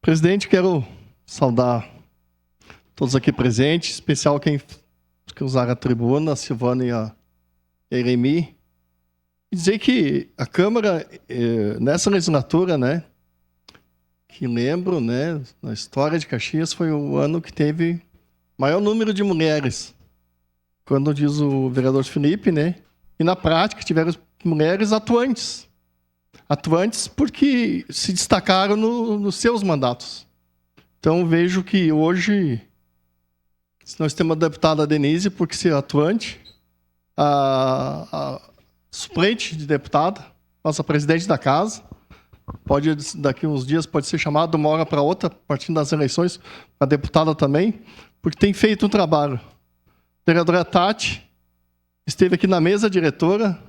Presidente, quero saudar todos aqui presentes, em especial quem usaram a tribuna, a Silvana e a Eremi, e dizer que a Câmara, nessa legislatura, né, que lembro, né, na história de Caxias, foi o ano que teve maior número de mulheres, quando diz o vereador Felipe, né, e na prática tiveram mulheres atuantes porque se destacaram nos seus mandatos. Então, vejo que hoje nós temos a deputada Denise, porque ser atuante, a suplente de deputada, nossa presidente da casa, daqui uns dias pode ser chamada de uma hora para outra, partindo das eleições, a deputada também, porque tem feito um trabalho. A vereadora Tati esteve aqui na mesa diretora,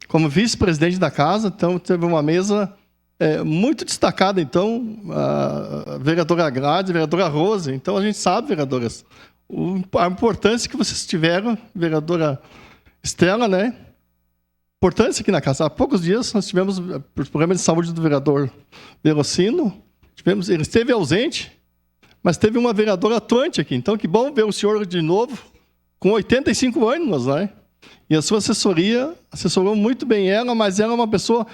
como vice-presidente da casa, então teve uma mesa muito destacada, então, a vereadora Grade, a vereadora Rose, então a gente sabe, vereadoras, a importância que vocês tiveram, vereadora Estela, né? Importância aqui na casa. Há poucos dias nós tivemos o problema de saúde do vereador Verocino, ele esteve ausente, mas teve uma vereadora atuante aqui, então que bom ver o senhor de novo, com 85 anos, né? E a sua assessoria assessorou muito bem ela, mas ela é uma pessoa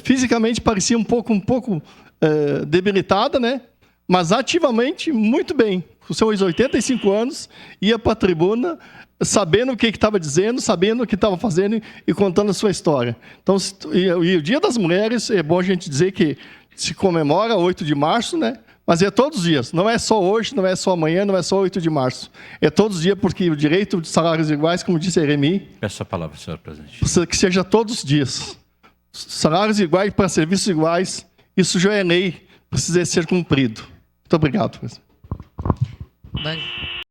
fisicamente parecia um pouco debilitada, né? Mas ativamente muito bem. Com seus 85 anos, ia para a tribuna sabendo o que estava dizendo, sabendo o que estava fazendo e contando a sua história. Então, e o Dia das Mulheres, é bom a gente dizer que se comemora 8 de março, né? Mas é todos os dias, não é só hoje, não é só amanhã, não é só 8 de março. É todos os dias, porque o direito de salários iguais, como disse a Eremi... Peço a palavra, senhor presidente. Que seja todos os dias. Salários iguais para serviços iguais, isso já é lei, precisa ser cumprido. Muito obrigado, presidente.